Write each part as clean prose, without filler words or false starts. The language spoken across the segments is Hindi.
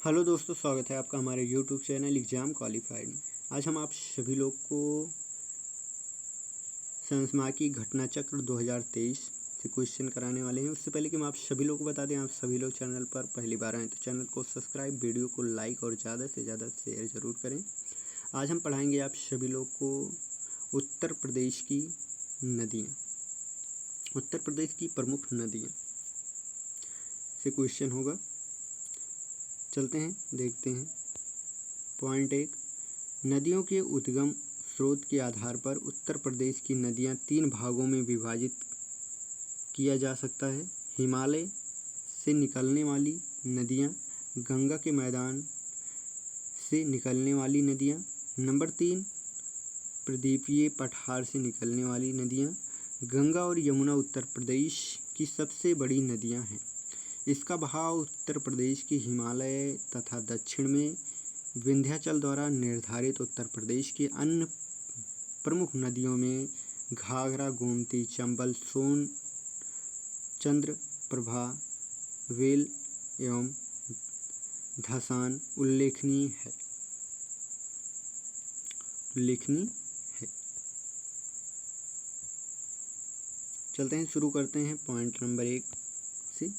हेलो दोस्तों, स्वागत है आपका हमारे यूट्यूब चैनल एग्ज़ाम क्वालिफाइड में। आज हम आप सभी लोग को संस्माकी घटना चक्र 2023 से क्वेश्चन कराने वाले हैं। उससे पहले कि हम आप सभी लोग को बता दें, आप सभी लोग चैनल पर पहली बार आएँ तो चैनल को सब्सक्राइब, वीडियो को लाइक और ज़्यादा से ज़्यादा शेयर ज़रूर करें। आज हम पढ़ाएंगे आप सभी लोग को उत्तर प्रदेश की नदियाँ, उत्तर प्रदेश की प्रमुख नदियाँ से क्वेश्चन होगा। चलते हैं, देखते हैं। पॉइंट 1, नदियों के उद्गम स्रोत के आधार पर उत्तर प्रदेश की नदियाँ 3 भागों में विभाजित किया जा सकता है। हिमालय से निकलने वाली नदियाँ, गंगा के मैदान से निकलने वाली नदियाँ। नंबर 3, प्रदीपीय पठार से निकलने वाली नदियाँ। गंगा और यमुना उत्तर प्रदेश की सबसे बड़ी नदियाँ हैं। इसका बहाव उत्तर प्रदेश की हिमालय तथा दक्षिण में विंध्याचल द्वारा निर्धारित उत्तर प्रदेश की अन्य प्रमुख नदियों में घाघरा, गोमती, चंबल, सोन, चंद्रप्रभा, वेल एवं धसान उल्लेखनीय है। चलते हैं, शुरू करते हैं पॉइंट नंबर 1 से।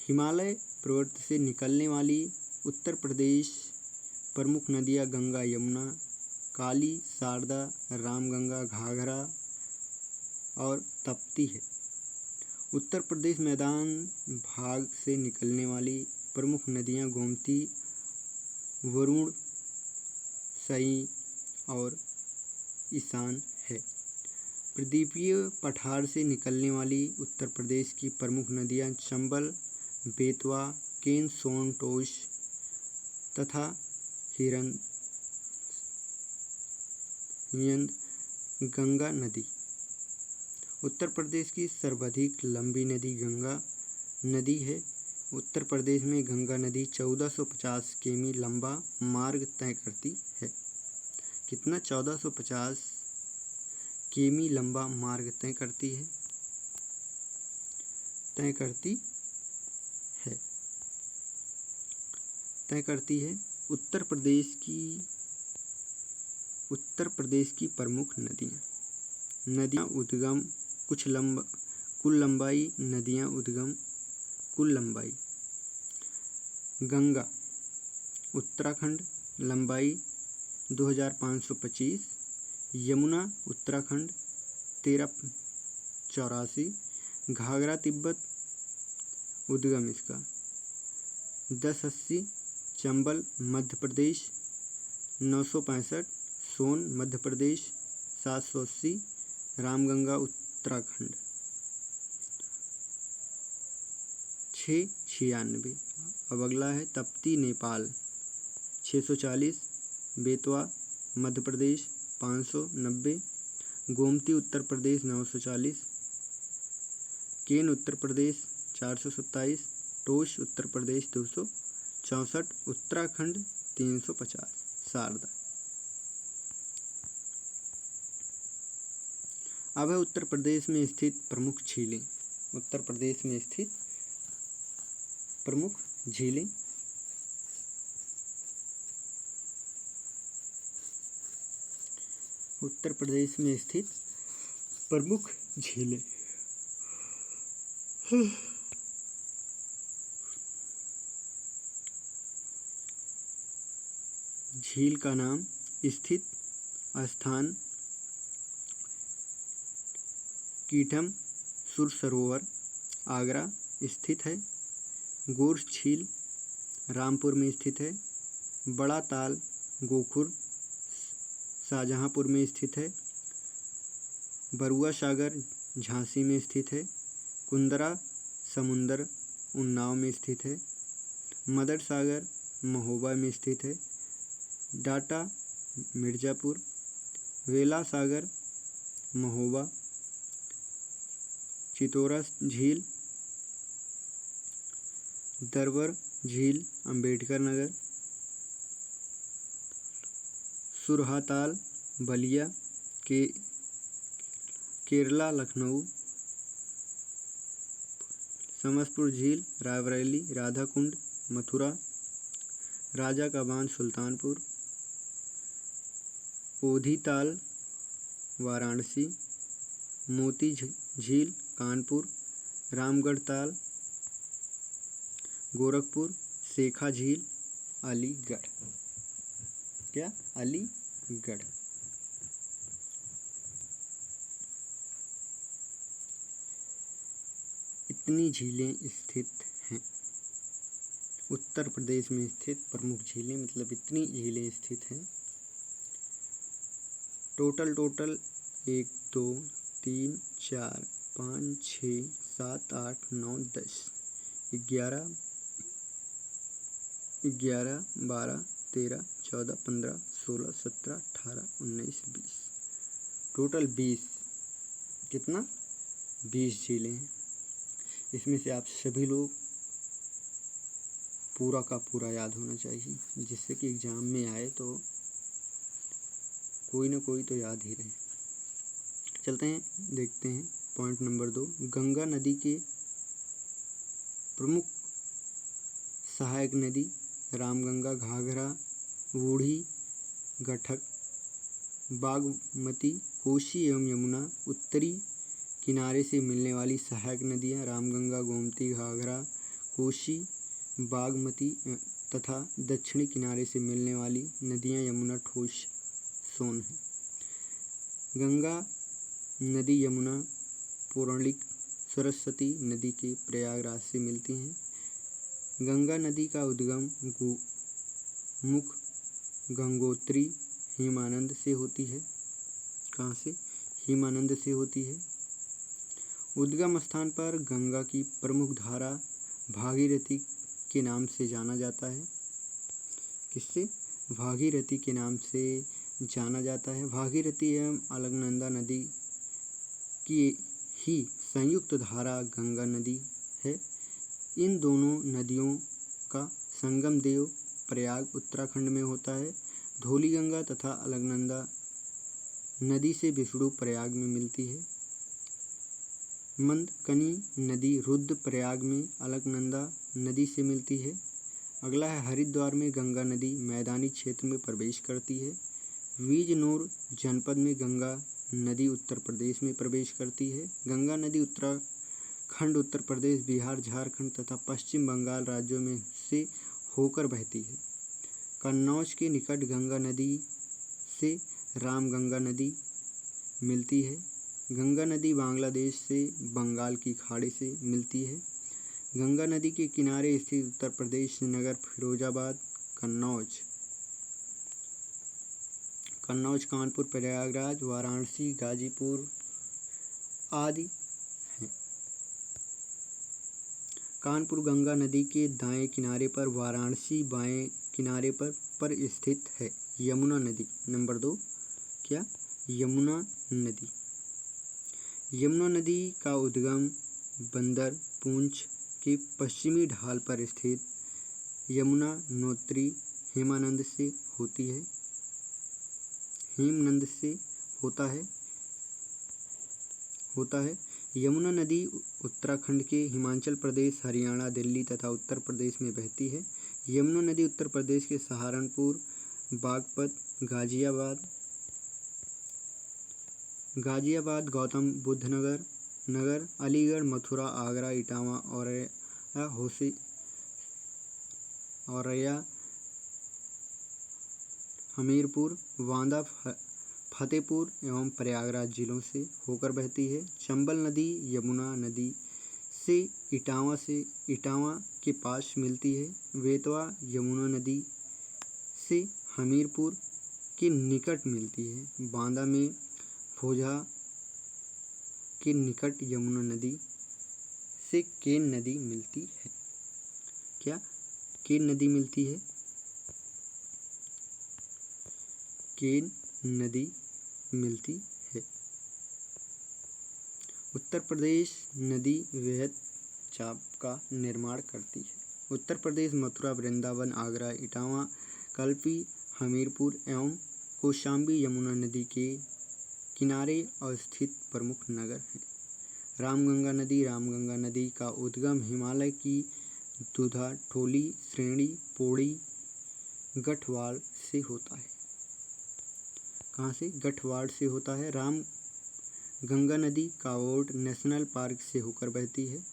हिमालय पर्वत से निकलने वाली उत्तर प्रदेश प्रमुख नदियाँ गंगा, यमुना, काली, शारदा, रामगंगा, घाघरा और तप्ती है। उत्तर प्रदेश मैदान भाग से निकलने वाली प्रमुख नदियाँ गोमती, वरुण, सई और ईशान है। प्रदीपीय पठार से निकलने वाली उत्तर प्रदेश की प्रमुख नदियाँ चंबल, बेतवा, केन, सोन, टोश तथा हिरन गंगा नदी। उत्तर प्रदेश की सर्वाधिक लंबी नदी गंगा नदी है। उत्तर प्रदेश में गंगा नदी 1450 किमी लंबा मार्ग तय करती है। कितना? 1450 किमी लंबा मार्ग तय करती है। उत्तर प्रदेश की प्रमुख नदियाँ उद्गम कुल लंबाई नदियाँ उद्गम कुल लंबाई। गंगा उत्तराखंड, लंबाई 2525। यमुना उत्तराखंड 1384। घाघरा तिब्बत उद्गम इसका 1080। चंबल मध्य प्रदेश 965। सोन मध्य प्रदेश 780। रामगंगा उत्तराखंड 696। अब अगला है तप्ती नेपाल 640। बेतवा मध्य प्रदेश 590। गोमती उत्तर प्रदेश 940। केन उत्तर प्रदेश 427। टोश उत्तर प्रदेश 264। उत्तराखंड 350। शारदा। अब है उत्तर प्रदेश में स्थित प्रमुख झीलें। उत्तर प्रदेश में स्थित प्रमुख झीलें। उत्तर प्रदेश में स्थित प्रमुख झीलें। झील का नाम, स्थित स्थान कीटम सुर सरोवर आगरा स्थित है। गोर्स झील रामपुर में स्थित है। बड़ा ताल गोखुर शाहजहाँपुर में स्थित है। बरुआ सागर झांसी में स्थित है। कुंदरा समुंदर उन्नाव में स्थित है। मदर सागर महोबा में स्थित है। डाटा मिर्ज़ापुर। वेला सागर महोबा। चितौरा झील, दरबर झील अंबेडकर नगर। सुरहाताल बलिया के केरला लखनऊ। समसपुर झील रायबरेली राधाकुंड मथुरा। राजा का बांध सुल्तानपुर, ओधी ताल वाराणसी, मोती झील कानपुर, रामगढ़ ताल गोरखपुर, शेखा झील अलीगढ़। क्या? अलीगढ़। इतनी झीलें स्थित हैं। उत्तर प्रदेश में स्थित प्रमुख झीलें, मतलब इतनी झीलें स्थित हैं। Total 1 2 3 4 5 6 7 8 9 10 11 12 13 14 15 16 17 18 19 20, total 20। कितना? 20 झीलें हैं। इसमें से आप सभी लोग पूरा का पूरा याद होना चाहिए, जिससे कि एग्ज़ाम में आए तो कोई ना कोई तो याद ही रहे। चलते हैं, देखते हैं पॉइंट नंबर 2। गंगा नदी के प्रमुख सहायक नदी रामगंगा, घाघरा, बूढ़ी गंडक, बागमती, कोसी एवं यमुना। उत्तरी किनारे से मिलने वाली सहायक नदियाँ रामगंगा, गोमती, घाघरा, कोसी, बागमती तथा दक्षिणी किनारे से मिलने वाली नदियाँ यमुना, ठोस, सोन है। गंगा नदी यमुना, पौराणिक सरस्वती नदी के प्रयागराज से मिलती हैं। गंगा नदी का उद्गम मुख गंगोत्री हिमानंद से होती है। कहाँ से? हिमानंद से होती है। उद्गम स्थान पर गंगा की प्रमुख धारा भागीरथी के नाम से जाना जाता है। किससे? भागीरथी के नाम से जाना जाता है। भागीरथी एवं अलकनंदा नदी की ही संयुक्त धारा गंगा नदी है। इन दोनों नदियों का संगम देव प्रयाग उत्तराखंड में होता है। धौली गंगा तथा अलकनंदा नदी से विष्णु प्रयाग में मिलती है। मंदकनी नदी रुद्रप्रयाग में अलकनंदा नदी से मिलती है। अगला है हरिद्वार में गंगा नदी मैदानी क्षेत्र में प्रवेश करती है। बिजनौर जनपद में गंगा नदी उत्तर प्रदेश में प्रवेश करती है। गंगा नदी उत्तराखंड, उत्तर प्रदेश, बिहार, झारखंड तथा पश्चिम बंगाल राज्यों में से होकर बहती है। कन्नौज के निकट गंगा नदी से रामगंगा नदी मिलती है। गंगा नदी बांग्लादेश से बंगाल की खाड़ी से मिलती है। गंगा नदी के किनारे स्थित उत्तर प्रदेश नगर फिरोजाबाद, कन्नौज, कानपुर, प्रयागराज, वाराणसी, गाजीपुर आदि हैं। कानपुर गंगा नदी के दाएं किनारे पर, वाराणसी बाएं किनारे पर स्थित है। यमुना नदी नंबर 2। क्या? यमुना नदी। यमुना नदी का उद्गम बंदर पूंछ के पश्चिमी ढाल पर स्थित यमुना नोत्री हिमानंद से होता है। यमुना नदी उत्तराखंड के हिमाचल प्रदेश, हरियाणा, दिल्ली तथा उत्तर प्रदेश में बहती है। यमुना नदी उत्तर प्रदेश के सहारनपुर, बागपत, गाजियाबाद, गौतम बुद्ध नगर, अलीगढ़, मथुरा, आगरा, इटावा, औरैया, हमीरपुर, बांदा, फतेहपुर एवं प्रयागराज जिलों से होकर बहती है। चंबल नदी यमुना नदी से इटावा के पास मिलती है। बेतवा यमुना नदी से हमीरपुर के निकट मिलती है। बांदा में भोजा के निकट यमुना नदी से केन नदी मिलती है। क्या? केन नदी मिलती है। केन नदी मिलती है। उत्तर प्रदेश नदी वृहद चाप का निर्माण करती है। उत्तर प्रदेश मथुरा, वृंदावन, आगरा, इटावा, कल्पी, हमीरपुर एवं कौशाम्बी यमुना नदी के किनारे अवस्थित प्रमुख नगर हैं। रामगंगा नदी का उद्गम हिमालय की दुधा, ठोली श्रेणी, पौड़ी गठवाड़ से होता है। कहाँ से? गठवाड़ से होता है। रामगंगा नदी कावोड नेशनल पार्क से होकर बहती है।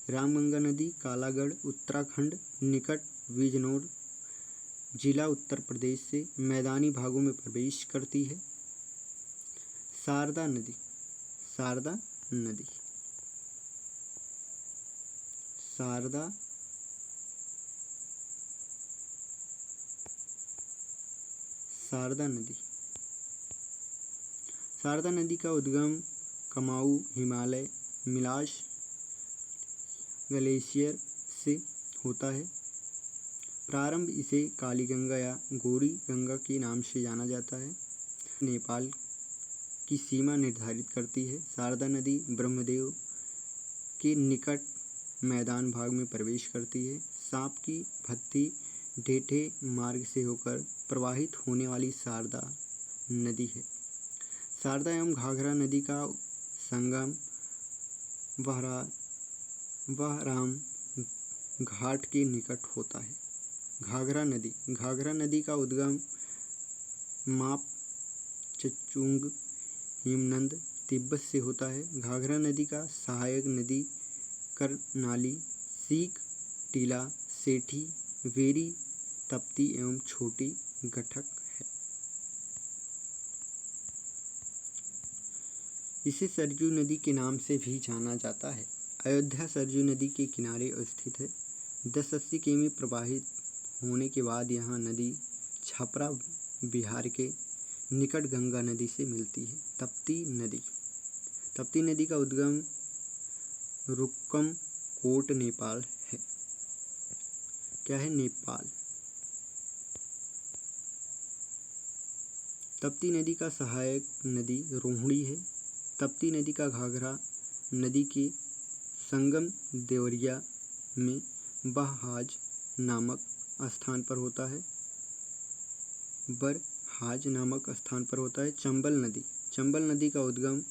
रामगंगा नदी कालागढ़ उत्तराखंड निकट बिजनौर जिला उत्तर प्रदेश से मैदानी भागों में प्रवेश करती है। शारदा नदी, शारदा नदी, शारदा शारदा नदी, शारदा नदी का उद्गम कमाऊ हिमालय मिलाश ग्लेशियर से होता है। प्रारंभ इसे काली गंगा या गौरी गंगा के नाम से जाना जाता है। नेपाल की सीमा निर्धारित करती है। शारदा नदी ब्रह्मदेव के निकट मैदान भाग में प्रवेश करती है। सांप की भत्ती ढेठे मार्ग से होकर प्रवाहित होने वाली शारदा नदी है। शारदा एवं घाघरा नदी का संगम बहराम घाट के निकट होता है। घाघरा नदी, घाघरा नदी का उद्गम माप चचुंग हिमनद तिब्बत से होता है। घाघरा नदी का सहायक नदी करनाली सीख टीला सेठी वेरी तप्ती एवं छोटी गठक है। इसे सरजू नदी के नाम से भी जाना जाता है। अयोध्या सरजू नदी के किनारे स्थित है। 10-80 किमी प्रवाहित होने के बाद यह नदी छपरा बिहार के निकट गंगा नदी से मिलती है। तप्ती नदी, तप्ती नदी का उद्गम रुक्कम कोट नेपाल है। क्या है? नेपाल। तप्ती नदी का सहायक नदी रोहिणी है। तप्ती नदी का घाघरा नदी के संगम देवरिया में बरहाज नामक स्थान पर होता है। बरहाज नामक स्थान पर होता है। चंबल नदी, चंबल नदी का उद्गम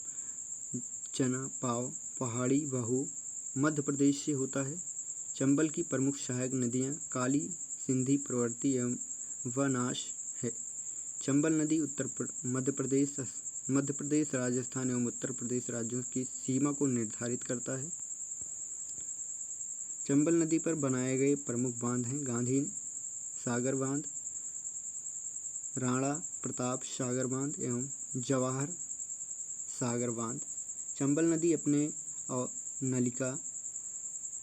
चनापाव पहाड़ी बहु मध्य प्रदेश से होता है। चंबल की प्रमुख सहायक नदियाँ काली सिंधी प्रवृत्ति एवं वनाश है। चंबल नदी मध्य प्रदेश राजस्थान एवं उत्तर प्रदेश राज्यों की सीमा को निर्धारित करता है। चंबल नदी पर बनाए गए प्रमुख बांध हैं गांधी सागर बांध, राणा प्रताप सागर बांध एवं जवाहर सागर बांध। चंबल नदी अपने नलिका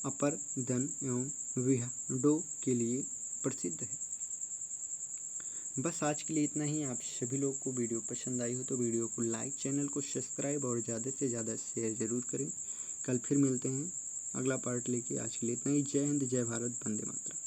अपर्दन एवं विहड़ों के लिए प्रसिद्ध है। बस आज के लिए इतना ही। आप सभी लोग को वीडियो पसंद आई हो तो वीडियो को लाइक, चैनल को सब्सक्राइब और ज़्यादा से ज़्यादा शेयर ज़रूर करें। कल फिर मिलते हैं अगला पार्ट लेके। आज के लिए इतना ही। जय हिंद, जय भारत, वंदे मातरम।